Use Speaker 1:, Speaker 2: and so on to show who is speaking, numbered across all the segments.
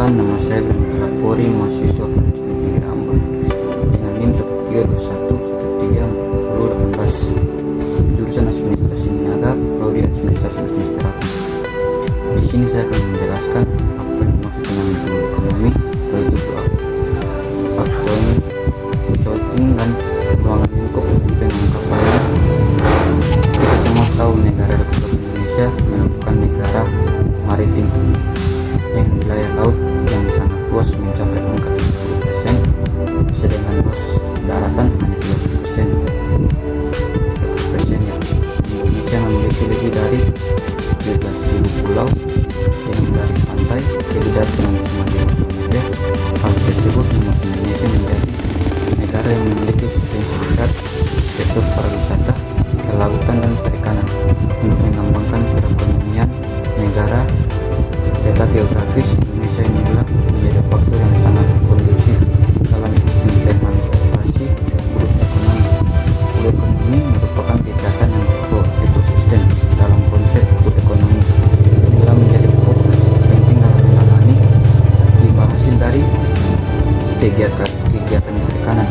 Speaker 1: Perkenalkan, nama saya Brenda Lapori, mahasiswa Politeknik Negeri Ambon dengan NIM 132134018, jurusan Administrasi Niaga, Prodi Administrasi Bisnis Terapi. Di sini saya akan menjelaskan apa yang dimaksud dengan blue ekonomi, yaitu faktoring, shorting, dan ruangan lingkup pengungkapannya. Kita semua tahu negara Republik Indonesia merupakan negara maritim yang wilayah laut yang sangat luas mencapai angka 70%, sedangkan luas daratan hanya 30%. Ya. Indonesia memiliki lebih dari 17.000 pulau dengan garis pantai lebih dari 95 km. Hal tersebut membuat Indonesia menjadi negara yang memiliki potensi besar sektor pariwisata, kelautan, dan perikanan untuk mengembangkan perekonomian negara. Letak geografis Indonesia inilah menjadi faktor yang sangat kondusif dalam implementasi blue ekonomi. Blue ekonomi merupakan kegiatan yang ekosistem dalam konsep blue ekonomi. Inilah menjadi fokus penting dalam menangani limbah hasil dari kegiatan perikanan,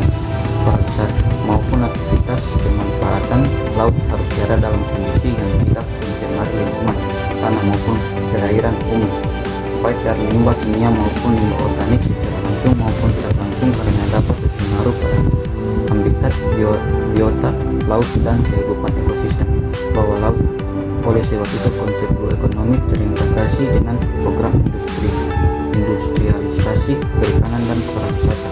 Speaker 1: pariwisata maupun aktivitas pemanfaatan laut harus berada dalam kondisi yang tidak mencemari lingkungan tanah maupun perairan umum, baik dari limbah kimia maupun limbah organik secara langsung maupun tidak langsung, karena dapat berpengaruh pada habitat biota laut dan kehidupan ekosistem bawah laut. Oleh sebab itu, konsep blue ekonomi terintegrasi dengan program industrialisasi perikanan dan pariwisata.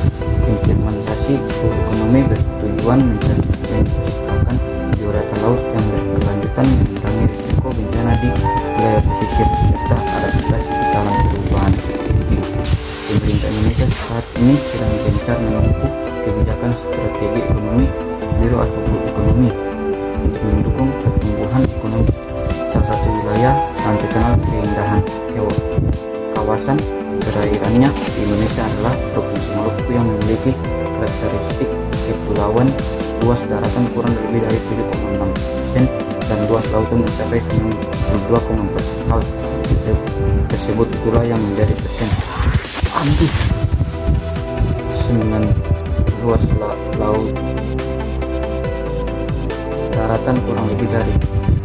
Speaker 1: Implementasi blue ekonomi bertujuan menciptakan biota laut yang berkelanjutan, mengurangi risiko bencana di wilayah pesisir, serta adaptasi dalam perubahan iklim. Pemerintah Indonesia saat ini sedang gencar menempuh kebijakan strategi ekonomi biru atau blue ekonomi untuk mendukung pertumbuhan ekonomi. Salah satu wilayah yang terkenal keindahan kawasan perairannya di Indonesia adalah Provinsi Maluku yang memiliki karakteristik kepulauan, luas daratan kurang lebih dari 7,6% dan luas lautan mencapai 92,4%. Hal tersebut pula yang menjadi anti 9 luas laut daratan kurang lebih dari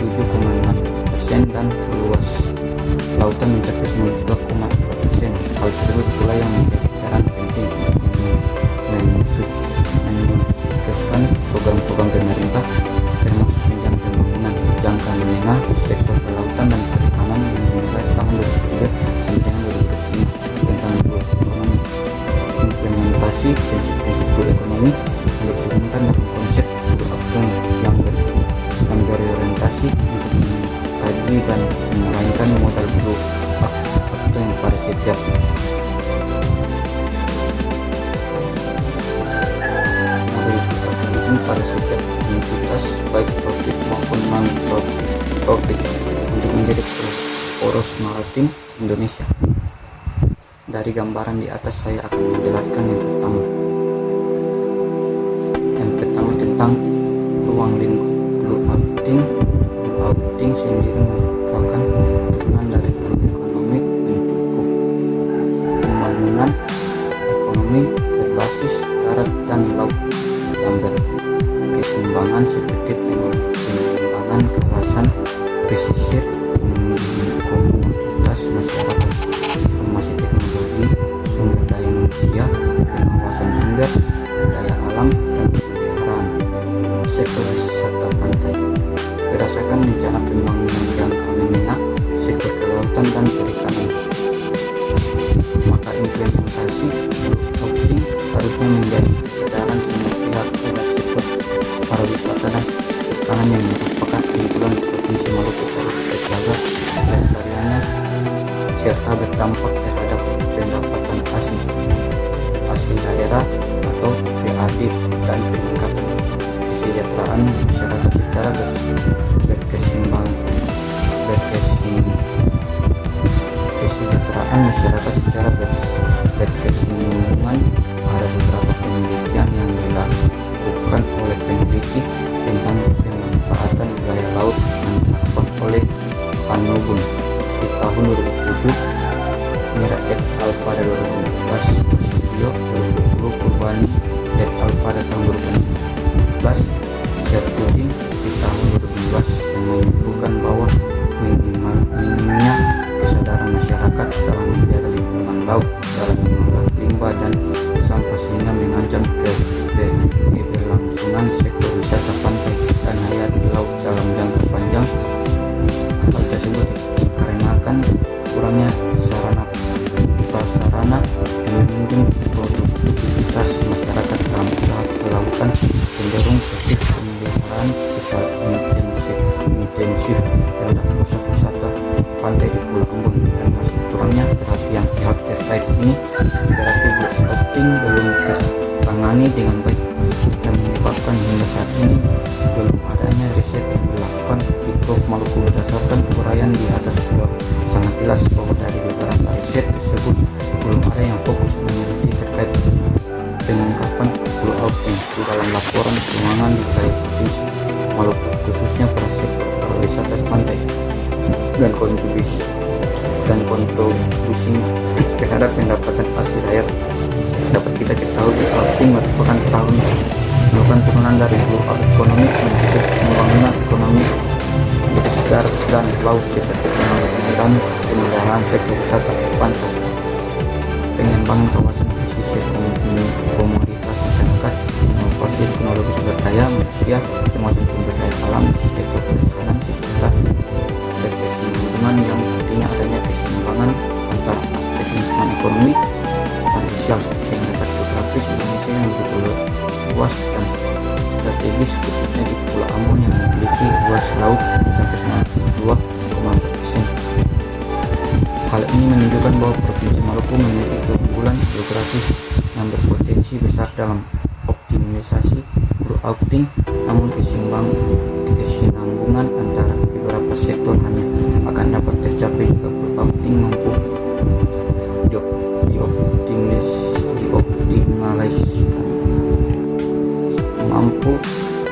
Speaker 1: 7,6% dan luas lautan mencapai 92,4%. Hal tersebut pula yang menjadi peran penting untuk mensukseskan program-program pemerintah, termasuk rencana pembangunan jangka menengah sektor kelautan dan perikanan yang dimulai tahun 2003 sampai 2025 tentang blue ekonomi. Implementasi prinsip blue ekonomi yang diturunkan dalam konsep blue ekonomi yang berorientasi untuk mengkaji dan mengurangkan modal blue ekonomi pada setiap entitas, baik profit maupun non-profit, untuk menjadi poros maritim Indonesia. Dari gambaran di atas saya akan menjelaskan yang pertama tentang ruang lingkup blue outing. Blue outing sendiri merupakan turunan dari blue ekonomi mencakup pembangunan ekonomi berbasis darat dan laut yang berkeseimbangan seperti pengembangan kawasan pesisir, komunitas masyarakat, informasi teknologi, sumber daya manusia, pengawasan sumber daya alam, dan pemeliharaan. Sektor wisata pantai berdasarkan rencana pembangunan jangka menengah sektor kelautan dan perikanan, maka implementasi blue outing harusnya menjadi kesadaran semua pihak terhadap sektor pariwisata dan perikanan yang merupakan keunggulan Provinsi Maluku harus terjaga kelestariannya serta berdampak terhadap pendapatan asli daerah atau PAD dan peningkatan kesejahteraan masyarakat secara berkesinambungan. Ada beberapa penelitian yang dilakukan oleh peneliti tentang pemanfaatan wilayah laut yang dilakukan oleh Panubun di tahun 2007 Mira et al pada 2014, Video 2020, Kurbani et al pada tahun 2014, Syarfuddin di tahun 2012 yang menyimpulkan bahwa minimnya kesadaran masyarakat dalam menjaga lingkungan laut dalam mengolah limbah dan sampah sehingga mengancam keberlangsungan sektor wisata pantai dan hayati laut dalam jangka panjang. Hal tersebut dikarenakan kurangnya sarana prasarana yang mendukung produktivitas masyarakat dalam usaha kelautan cenderung pasif pemeliharaan intensif terhadap pusat wisata pantai di Pulau Ambon dan masih kurangnya perhatian pihak terkait ini berarti opting belum tertangani dengan baik dan menyebabkan hingga saat ini belum adanya riset yang dilakukan di Prof Maluku berdasarkan uraian di atas sudah sangat jelas bahwa dari beberapa riset tersebut belum ada yang fokus meneliti terkait pengungkapan Pulau Opting di dalam laporan keuangan di Provinsi Maluku khususnya pada sektor pariwisata pantai dan kontribusinya terhadap pendapatan asli daerah. Dapat kita ketahui Opting merupakan melakukan turunan dari Blue Ekonomi untuk pembangunan ekonomi besar dan laut seperti pemeliharaan sektor wisata pantai, pengembangan kawasan pesisir, komoditas masyarakat, inovasi teknologi sumber daya manusia termasuk sumber daya alam, sektor perikanan serta kesinambungan yang artinya adanya keseimbangan antara aspek lingkungan ekonomi dan sosial dengan geografis Indonesia yang begitu luas dan strategis khususnya di Pulau Ambon yang memiliki luas laut mencapai 92,4%. Hal ini menunjukkan bahwa Provinsi Maluku memiliki keunggulan geografis yang berpotensi besar dalam optimisasi Opting, namun kesinambungan antara beberapa sektor hanya akan dapat tercapai jika Opting mampu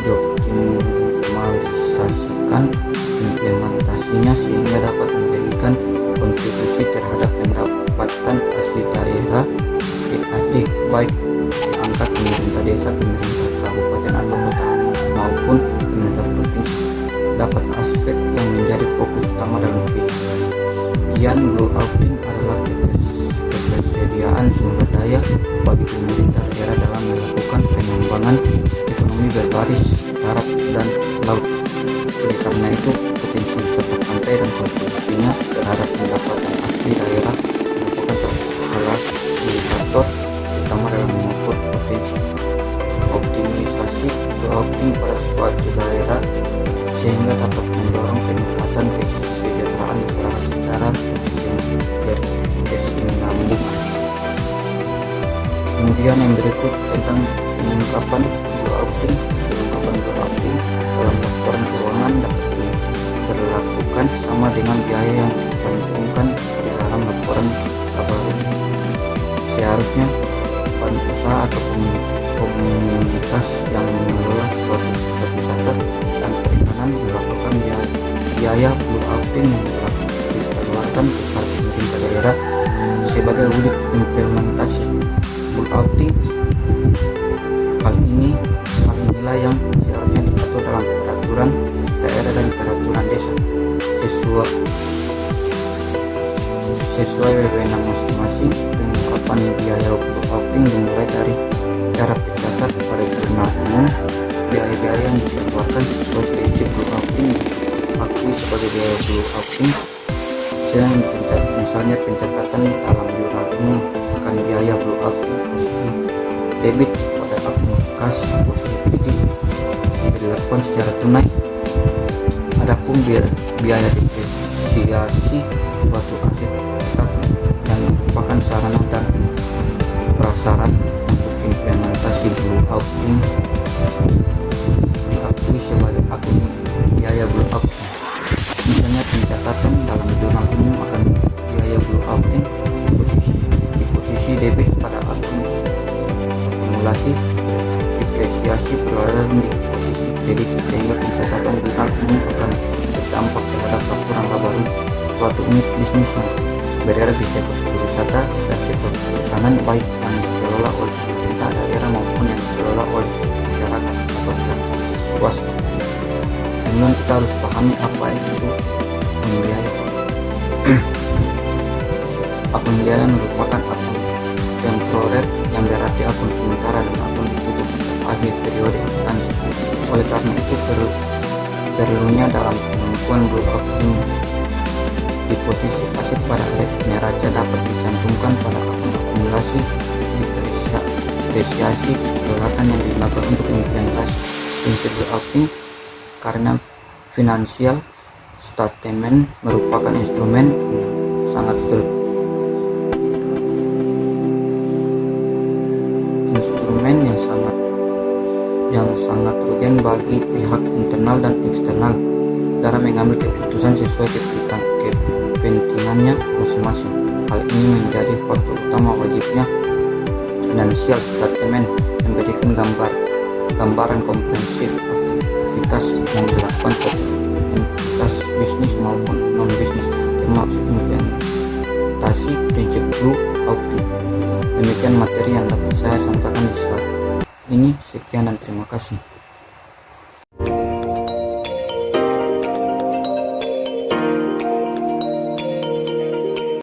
Speaker 1: dioptimalisasikan implementasinya sehingga dapat memberikan kontribusi terhadap pendapatan asli daerah PAD baik diangkat pemerintah desa, pemerintah kabupaten atau kota maupun pemerintah provinsi. Dapat aspek yang menjadi fokus utama dalam kajian Blue Opting adalah ketersediaan sumber daya bagi pemerintah daerah dalam melakukan pengembangan ekonomi berbaris darat dan laut. Oleh karena itu, potensi wisata pantai dan kontribusinya terhadap pendapatan asli daerah merupakan salah indikator utama dalam mengukur potensi optimisasi Opting pada suatu daerah sehingga dapat mendorong peningkatan kesejahteraan masyarakat secara berkesinambungan. Kemudian yang berikut tentang pengungkapan Opting. Pengungkapan Opting dalam laporan keuangan dapat diberlakukan sama dengan biaya yang dicantumkan di dalam laporan kabaru. Seharusnya usaha atau komunitas yang mengelola suatu pusat wisata dan perikanan melakukan biaya Blue Opting yang dikeluarkan kepada pemerintah daerah sebagai unit implementasi Blue Opting. Hal inilah yang seharusnya diatur dalam peraturan daerah dan peraturan desa sesuai wewenang masing-masing. Pengungkapan biaya Blue Opting dimulai dari cara pencatat pada jurnal umum. Biaya-biaya yang dikeluarkan sesuai prinsip Blue Opting diakui sebagai biaya Blue Opting. Misalnya pencatatan dalam jurnal umum akan biaya Blue Opting posisi debit pada akun kas posisi dilakukan secara tunai. Adapun biaya depresiasi suatu aset tetap yang merupakan sarana dan prasaran untuk implementasi Blue Opting diakui sebagai akun biaya Blue Opting. Misalnya pencatatan dalam jurnal umum akan biaya Blue Opting di posisi debit pada akun akumulasi depresiasi perolehan di posisi kredit sehingga pencatatan jurnal umum akan berdampak terhadap laporan baru suatu unit bisnisnya. berada di sektor pariwisata dan sektor perikanan, baik yang dikelola oleh pemerintah daerah maupun yang dikelola oleh masyarakat atau pihak swasta. Kemudian kita harus pahami apa itu akun biaya. Akun biaya merupakan akun temporer yang berarti akun sementara dan akun ditutup akhir periode akuntansi. Oleh karena itu perlunya dalam penentuan blue accounting di posisi aset pada neraca dapat dicantumkan pada akun akumulasi depresiasi pergerakan yang digunakan untuk implementasi prinsip blue accounting, karena financial statement merupakan instrumen yang sangat rugen bagi pihak internal dan eksternal dalam mengambil keputusan sesuai kepentingannya masing-masing. Hal ini menjadi faktor utama wajibnya financial statement memberikan gambaran komprehensif aktivitas yang dilakukan entitas bisnis maupun non-bisnis, termasuk implementasi prinsip blue accounting. Demikian materi yang dapat saya sampaikan di saat ini. Sekian dan terima kasih.